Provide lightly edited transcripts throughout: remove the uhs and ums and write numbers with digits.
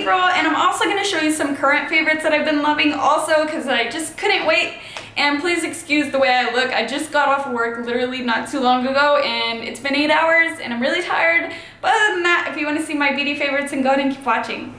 April, and I'm also going to show you some current favorites that I've been loving also because I just couldn't wait. And please excuse the way I look. I just got off work literally not too long ago and it's been 8 hours and I'm really tired. But other than that, if you want to see my beauty favorites, then go ahead and keep watching.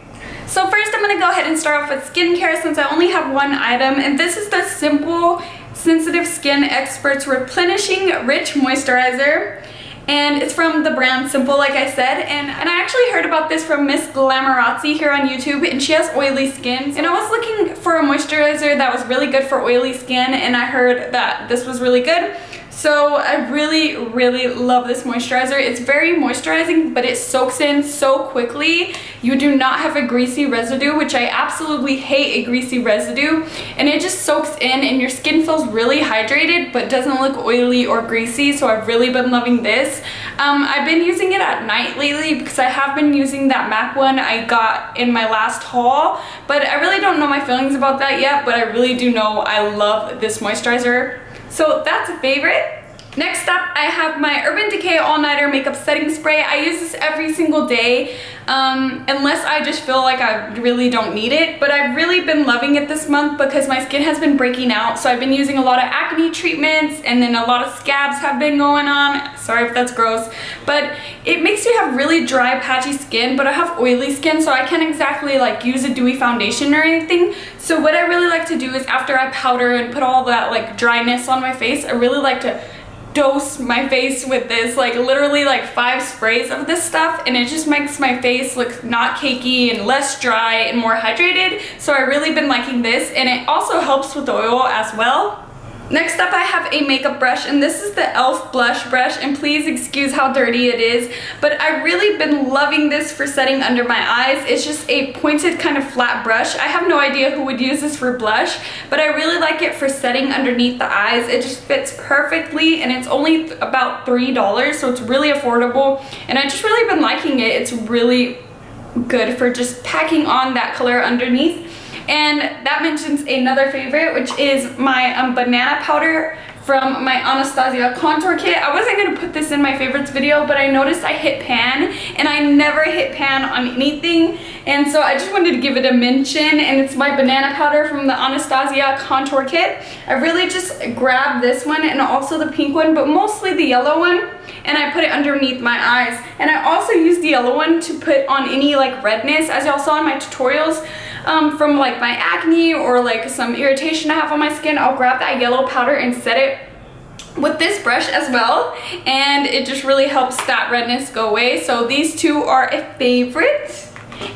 So first I'm going to go ahead and start off with skincare since I only have one item, and this is the Simple Sensitive Skin Experts Replenishing Rich Moisturizer. And it's from the brand Simple, like I said, and I actually heard about this from Miss Glamorazzi here on YouTube, and she has oily skin. And I was looking for a moisturizer that was really good for oily skin, and I heard that this was really good. So I really love this moisturizer. It's very moisturizing, but it soaks in so quickly. You do not have a greasy residue, which I absolutely hate a greasy residue. And it just soaks in and your skin feels really hydrated, but doesn't look oily or greasy. So I've really been loving this. I've been using it at night lately because I have been using that MAC one I got in my last haul. But I really don't know my feelings about that yet, but I really do know I love this moisturizer. So that's a favorite. Next up, I have my Urban Decay All Nighter Makeup Setting Spray. I use this every single day, unless I just feel like I really don't need it. But I've really been loving it this month because my skin has been breaking out. So I've been using a lot of acne treatments, and then a lot of scabs have been going on. Sorry if that's gross. But it makes you have really dry, patchy skin, but I have oily skin, so I can't exactly like use a dewy foundation or anything. So what I really like to do is after I powder and put all that like dryness on my face, I really like to dose my face with this, like literally like 5 sprays of this stuff, and it just makes my face look not cakey and less dry and more hydrated. So I've really been liking this, and it also helps with the oil as well. Next up, I have a makeup brush, and this is the E.l.f. blush brush, and please excuse how dirty it is, but I've really been loving this for setting under my eyes. It's just a pointed kind of flat brush. I have no idea who would use this for blush, but I really like it for setting underneath the eyes. It just fits perfectly, and it's only about $3, so it's really affordable, and I've just really been liking it. It's really good for just packing on that color underneath. And that mentions another favorite, which is my banana powder from my Anastasia contour kit. I wasn't going to put this in my favorites video, but I noticed I hit pan, and I never hit pan on anything. And so I just wanted to give it a mention, and it's my banana powder from the Anastasia contour kit. I really just grabbed this one and also the pink one, but mostly the yellow one, and I put it underneath my eyes. And I also use the yellow one to put on any like redness, as y'all saw in my tutorials. From like my acne or like some irritation I have on my skin, I'll grab that yellow powder and set it with this brush as well, and it just really helps that redness go away. So these two are a favorite.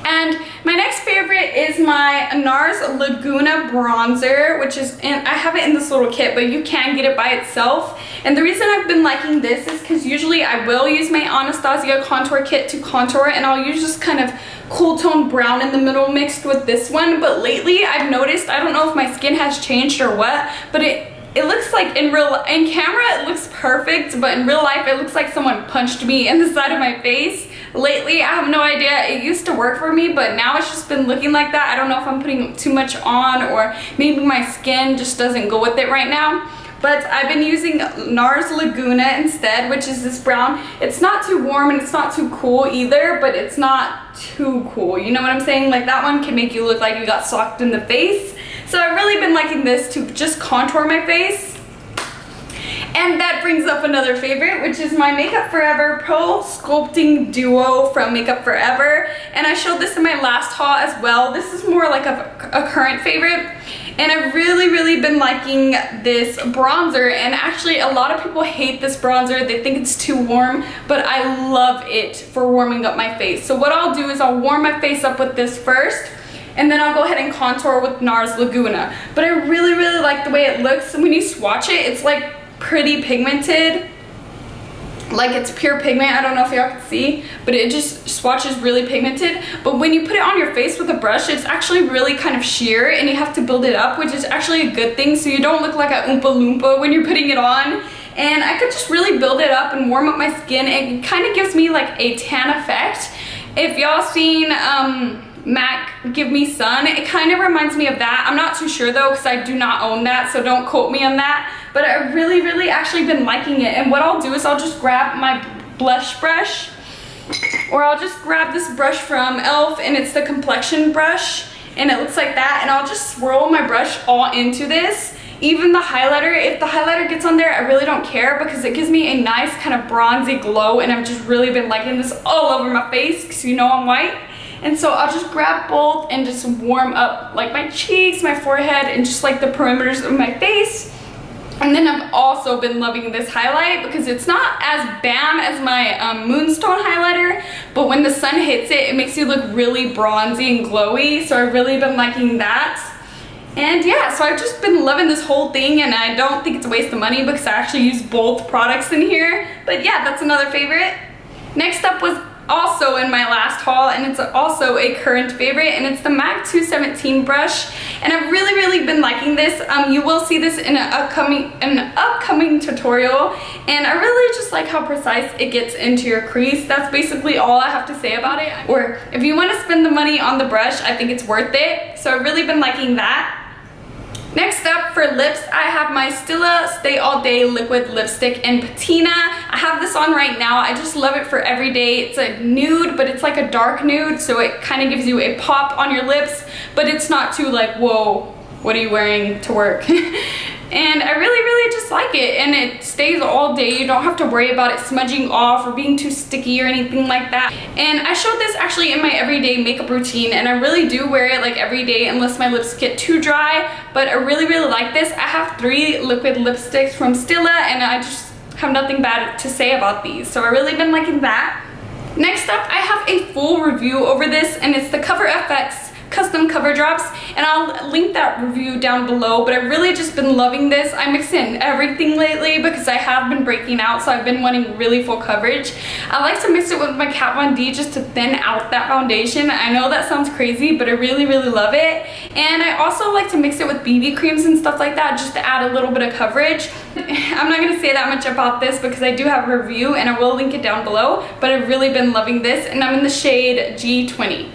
And my next favorite is my NARS Laguna bronzer, which is I have it in this little kit, but you can get it by itself. And the reason I've been liking this is because usually I will use my Anastasia contour kit to contour, and I'll use this kind of cool tone brown in the middle mixed with this one. But lately I've noticed, I don't know if my skin has changed or what, but it looks like in camera it looks perfect, but in real life it looks like someone punched me in the side of my face. Lately, I have no idea. It used to work for me, but now it's just been looking like that. I don't know if I'm putting too much on, or maybe my skin just doesn't go with it right now. But I've been using NARS Laguna instead, which is this brown. It's not too warm and it's not too cool either, but it's not too cool. You know what I'm saying? Like that one can make you look like you got socked in the face. So I've really been liking this to just contour my face. And that brings up another favorite, which is my Makeup Forever Pro Sculpting Duo from Makeup Forever. And I showed this in my last haul as well. This is more like a current favorite. And I've really been liking this bronzer. And actually a lot of people hate this bronzer. They think it's too warm, but I love it for warming up my face. So what I'll do is I'll warm my face up with this first, and then I'll go ahead and contour with NARS Laguna. But I really like the way it looks. When you swatch it, it's like pretty pigmented, like it's pure pigment. I don't know if y'all can see, but it just swatches really pigmented. But when you put it on your face with a brush, it's actually really kind of sheer, and you have to build it up, which is actually a good thing, so you don't look like a Oompa Loompa when you're putting it on. And I could just really build it up and warm up my skin. It kind of gives me like a tan effect. If y'all seen MAC Give Me Sun, it kind of reminds me of that. I'm not too sure though, because I do not own that, so don't quote me on that. But I've really actually been liking it. And what I'll do is I'll just grab my blush brush Or I'll just grab this brush from E.l.f. and it's the complexion brush and it looks like that, and I'll just swirl my brush all into this. Even the highlighter, if the highlighter gets on there, I really don't care because it gives me a nice kind of bronzy glow, and I've just really been liking this all over my face because you know I'm white. And so I'll just grab both and just warm up like my cheeks, my forehead, and just like the perimeters of my face. And then I've also been loving this highlight because it's not as bam as my Moonstone highlighter, but when the sun hits it, it makes you look really bronzy and glowy. So I've really been liking that. And yeah, so I've just been loving this whole thing, and I don't think it's a waste of money because I actually use both products in here. But yeah, that's another favorite. Next up was also in my last haul, and it's also a current favorite, and it's the MAC 217 brush, and I've really been liking this. You will see this in an upcoming tutorial, and I really just like how precise it gets into your crease. That's basically all I have to say about it. Or if you want to spend the money on the brush, I think it's worth it. So I've really been liking that. Next up for lips, I have my Stila Stay All Day Liquid Lipstick in Patina. I have this on right now. I just love it for every day. It's a nude, but it's like a dark nude, so it kind of gives you a pop on your lips, but it's not too like, whoa, what are you wearing to work? And I really just like it, and it stays all day. You don't have to worry about it smudging off or being too sticky or anything like that. And I showed this actually in my everyday makeup routine, and I really do wear it like every day unless my lips get too dry, but I really like this. I have 3 liquid lipsticks from Stila, and I just have nothing bad to say about these, so I've really been liking that. Next up, I have a full review over this, and it's the Cover FX custom cover drops, and I'll link that review down below. But I've really just been loving this. I mix in everything lately because I have been breaking out, so I've been wanting really full coverage. I like to mix it with my Kat Von D just to thin out that foundation. I know that sounds crazy, but I really love it. And I also like to mix it with BB creams and stuff like that just to add a little bit of coverage. I'm not going to say that much about this because I do have a review, and I will link it down below, but I've really been loving this, and I'm in the shade G20.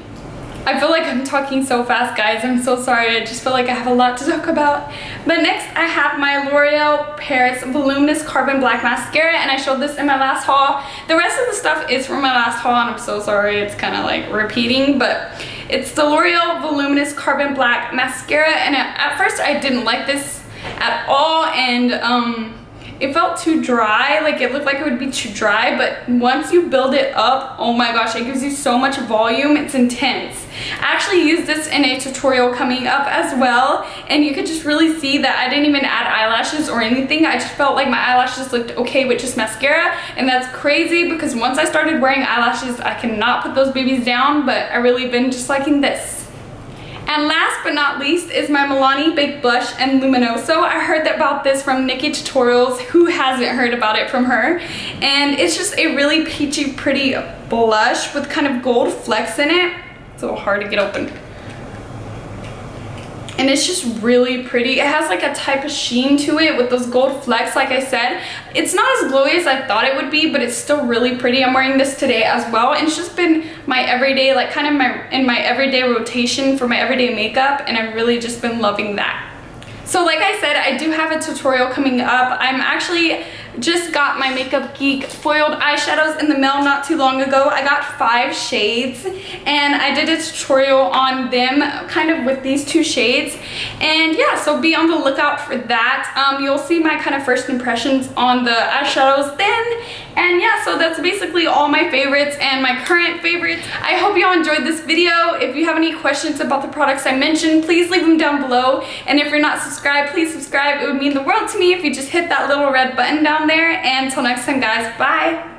I feel like I'm talking so fast, guys. I'm so sorry. I just feel like I have a lot to talk about. But next, I have my L'Oreal Paris Voluminous Carbon Black Mascara, and I showed this in my last haul. The rest of the stuff is from my last haul, and I'm so sorry. It's kind of like repeating, but it's the L'Oreal Voluminous Carbon Black Mascara, and at first I didn't like this at all, and it felt too dry. Like it looked like it would be too dry, but once you build it up, oh my gosh, it gives you so much volume. It's intense. I actually used this in a tutorial coming up as well, and you could just really see that I didn't even add eyelashes or anything. I just felt like my eyelashes looked okay with just mascara, and that's crazy because once I started wearing eyelashes, I cannot put those babies down, but I really been just liking this. And last but not least is my Milani Baked Blush and Luminoso. I heard about this from Nikki Tutorials. Who hasn't heard about it from her? And it's just a really peachy pretty blush with kind of gold flecks in it. It's a little hard to get open. And it's just really pretty. It has like a type of sheen to it with those gold flecks, like I said. It's not as glowy as I thought it would be, but it's still really pretty. I'm wearing this today as well, and it's just been my everyday, like kind of in my everyday rotation for my everyday makeup, and I've really just been loving that. So like I said, I do have a tutorial coming up. I'm actually just got my Makeup Geek foiled eyeshadows in the mail not too long ago. I got 5 shades, and I did a tutorial on them kind of with these 2 shades. And yeah, so be on the lookout for that. You'll see my kind of first impressions on the eyeshadows then. And yeah, so that's basically all my favorites and my current favorites. I hope y'all enjoyed this video. If you have any questions about the products I mentioned, please leave them down below. And if you're not subscribed, please subscribe. It would mean the world to me if you just hit that little red button down there. And until next time, guys, bye.